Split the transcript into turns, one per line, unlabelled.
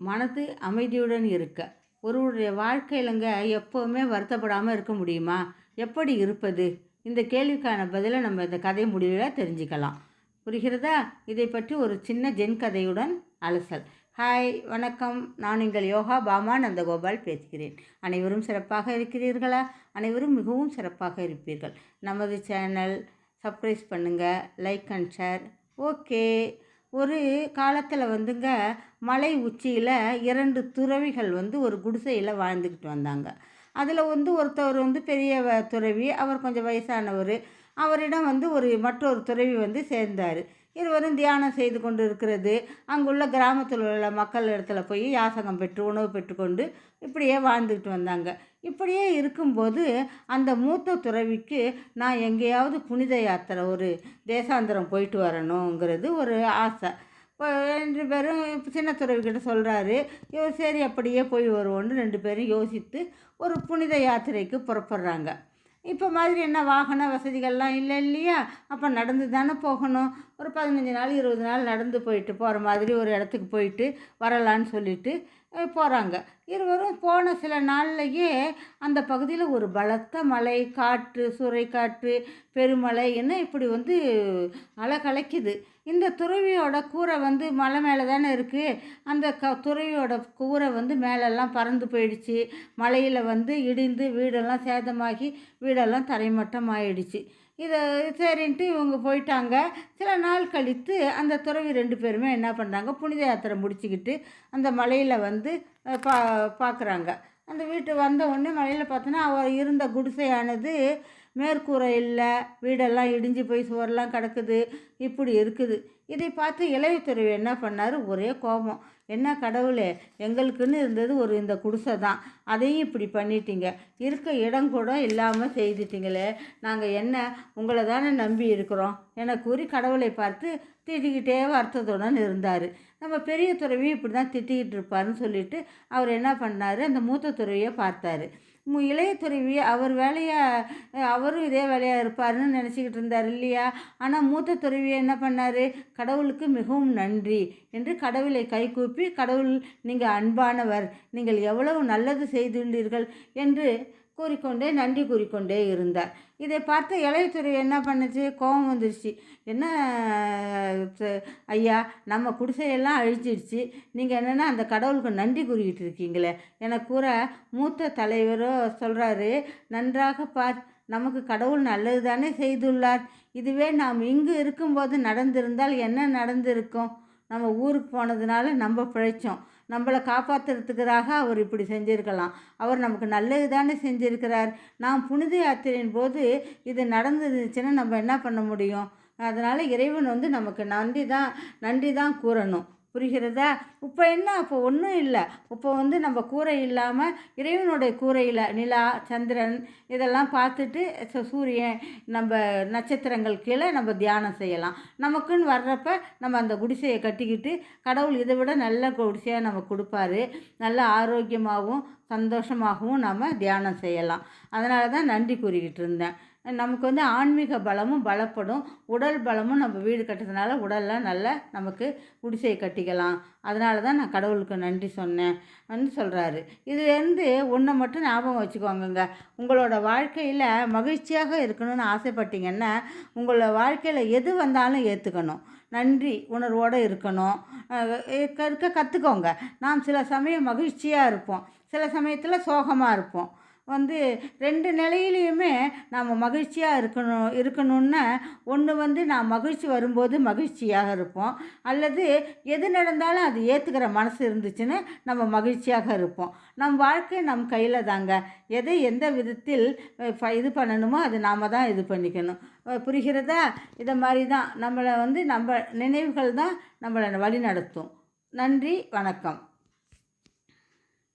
மனது அமைதியுடன் இருக்க. ஒருவருடைய வாழ்க்கையிலங்க எப்போவுமே வருத்தப்படாமல் இருக்க முடியுமா? எப்படி இருப்பது? இந்த கேள்விக்கான பதிலை நம்ம இந்த கதை முடிவில் தெரிஞ்சுக்கலாம். புரிகிறதா? இதை பற்றி ஒரு சின்ன ஜென் கதையுடன் அலசல். ஹாய், வணக்கம். நான் உங்கள் யோகா பாமா நந்தகோபால் பேசுகிறேன். அனைவரும் சிறப்பாக இருக்கிறீர்களா? அனைவரும் மிகவும் சிறப்பாக இருப்பீர்கள். நமது சேனல் சப்ஸ்கிரைப் பண்ணுங்கள், லைக் அண்ட் ஷேர். ஓகே. ஒரு காலத்தில் வந்துங்க மலை உச்சியில் 2 துறவிகள் ஒரு குடிசையில் வாழ்ந்துக்கிட்டு வந்தாங்க. அதில் ஒருத்தவர் பெரிய துறவி, அவர் கொஞ்சம் வயசானவர். அவரிடம் மற்றொரு துறவி சேர்ந்தார். இருவரும் தியானம் செய்து கொண்டு இருக்கிறது. அங்குள்ள கிராமத்தில் உள்ள மக்கள் இடத்துல போய் யாசகம் பெற்று உணவு பெற்றுக்கொண்டு இப்படியே வாழ்ந்துக்கிட்டு வந்தாங்க. இப்படியே இருக்கும்போது அந்த மூத்த துறவிக்கு நான் எங்கேயாவது புனித யாத்திரை, ஒரு தேசாந்திரம் போயிட்டு வரணுங்கிறது ஒரு ஆசை. இப்போ 2 பேரும் சின்ன துறவிக்கிட்ட சொல்கிறாரு. இவர் சரி அப்படியே போய் வருவோன்னு 2 பேரும் யோசித்து ஒரு புனித யாத்திரைக்கு புறப்படுறாங்க. இப்போ மாதிரி என்ன வாகன வசதிகள்லாம் இல்லை இல்லையா? அப்போ நடந்து தானே போகணும். ஒரு 15 நாள் 20 நாள் நடந்து போகிற மாதிரி ஒரு இடத்துக்கு போயிட்டு வரலான்னு சொல்லிட்டு போகிறாங்க. இருவரும் போன சில நாள்லையே அந்த பகுதியில் ஒரு பலத்த மழை, காற்று, சூறைக்காற்று, பெருமழை என்ன இப்படி அலை கலைக்குது. இந்த துறவியோட கூரை மலை மேலே தானே இருக்குது. அந்த துறவியோட கூரை மேலெல்லாம் பறந்து போயிடுச்சு. மழையில் இடிந்து வீடெல்லாம் சேதமாகி வீடெல்லாம் தரைமட்டம் ஆயிடுச்சு. இதை சரின்ட்டு இவங்க போயிட்டாங்க. சில நாள் கழித்து அந்த துறவி 2 பேருமே என்ன பண்ணுறாங்க, புனித யாத்திரை முடிச்சுக்கிட்டு அந்த மலையில் பார்க்குறாங்க. அந்த வீட்டு வந்த உடனே மலையில் பார்த்தோன்னா அவர் இருந்த குடிசையானது மேற்கூரை இல்லை, வீடெல்லாம் இடிஞ்சு போய் சுவரெல்லாம் கிடக்குது, இப்படி இருக்குது. இதை பார்த்து இளைய துறவி என்ன பண்ணார், ஒரே கோபம். என்ன கடவுளே, எங்களுக்குன்னு இருந்தது இந்த குடிசை தான், அதையும் இப்படி பண்ணிட்டீங்க, இருக்க இடம் கூட இல்லாமல் செய்துட்டீங்களே, நாங்கள் என்ன உங்களை தானே நம்பி இருக்கிறோம் என கூறி கடவுளை பார்த்து திட்டிக்கிட்டே வருத்தத்துடன் இருந்தார். நம்ம பெரிய துறவி இப்படி தான் திட்டிக்கிட்டு இருப்பாருன்னு சொல்லிட்டு அவர் என்ன பண்ணார், அந்த மூத்த துறவியை பார்த்தார். இளைய துறவி அவர் அவரும் இதே வேலையாக இருப்பாருன்னு நினச்சிக்கிட்டு இருந்தார் இல்லையா? ஆனால் மூத்த துறவி என்ன பண்ணார், கடவுளுக்கு மிகவும் நன்றி என்று கடவுளை கைகூப்பி, கடவுள் நீங்கள் அன்பானவர், நீங்கள் எவ்வளவு நல்லது செய்துள்ளீர்கள் என்று நன்றி கூறிக்கொண்டே இருந்தார். இதை பார்த்து இளையத்துறை என்ன பண்ணுச்சு, கோபம் வந்துருச்சு. என்ன ஐயா, நம்ம குடிசையெல்லாம் அழிச்சிடுச்சு, நீங்கள் என்னென்னா அந்த கடவுளுக்கு நன்றி கூறிக்கிட்டு இருக்கீங்களே என கூற, மூத்த தலைவரோ சொல்கிறாரு, நன்றாக பார், நமக்கு கடவுள் நல்லது தானே செய்துள்ளார். இதுவே நாம் இங்கு இருக்கும்போது நடந்திருந்தால் என்ன நடந்திருக்கும்? நம்ம ஊருக்கு போனதுனால நம்ம பிழைச்சோம், நம்மளை காப்பாற்றுறதுக்காக அவர் இப்படி செஞ்சுருக்கலாம். அவர் நமக்கு நல்லது தானே செஞ்சுருக்கிறார். நாம் புனித யாத்திரையின் போது இது நடந்துருச்சுன்னா நம்ம என்ன பண்ண முடியும்? அதனால் இறைவன் நமக்கு நன்றி தான் கூறணும். புரிகிறதா? இப்போ என்ன, அப்போ ஒன்றும் இல்லை. இப்போ நம்ம கூரை இல்லாமல் இறைவனுடைய கூரையில் நிலா, சந்திரன் இதெல்லாம் பார்த்துட்டு சூரியன், நம்ம நட்சத்திரங்கள் கீழே நம்ம தியானம் செய்யலாம். நமக்குன்னு வர்றப்ப நம்ம அந்த குடிசையை கட்டிக்கிட்டு கடவுள் இதை விட நல்ல குடிசையாக நமக்கு கொடுப்பாரு. நல்ல ஆரோக்கியமாகவும் சந்தோஷமாகவும் நம்ம தியானம் செய்யலாம். அதனால தான் நன்றி கூறிக்கிட்டு இருந்தேன். நமக்கு ஆன்மீக பலமும் பலப்படும், உடல் பலமும் நம்ம வீடு கட்டுறதுனால உடலில் நல்லா நமக்கு குடிசையை கட்டிக்கலாம். அதனால தான் நான் கடவுளுக்கு நன்றி சொன்னேன் சொல்கிறாரு. இதுலேருந்து ஒன்றை மட்டும் ஞாபகம் வச்சுக்கோங்க, உங்களோட வாழ்க்கையில் மகிழ்ச்சியாக இருக்கணும்னு ஆசைப்பட்டீங்கன்னா உங்களோட வாழ்க்கையில் எது வந்தாலும் ஏற்றுக்கணும், நன்றி உணர்வோடு இருக்கணும், இருக்க கற்றுக்கோங்க. நாம் சில சமயம் மகிழ்ச்சியாக இருப்போம், சில சமயத்தில் சோகமாக இருப்போம். 2 நிலையிலையுமே நாம் மகிழ்ச்சியாக இருக்கணும்னா ஒன்று நாம் மகிழ்ச்சி வரும்போது மகிழ்ச்சியாக இருப்போம், அல்லது எது நடந்தாலும் அது ஏற்றுக்கிற மனசு இருந்துச்சுன்னு நம்ம மகிழ்ச்சியாக இருப்போம். நம் வாழ்க்கை நம் கையில் தாங்க. எதை எந்த விதத்தில் இது பண்ணணுமோ அது நாம் தான் இது பண்ணிக்கணும். புரிகிறதா? இதை மாதிரி தான் நம்மளை நம்ம நினைவுகள் தான் நம்மளை வழி நடத்தும். நன்றி, வணக்கம்.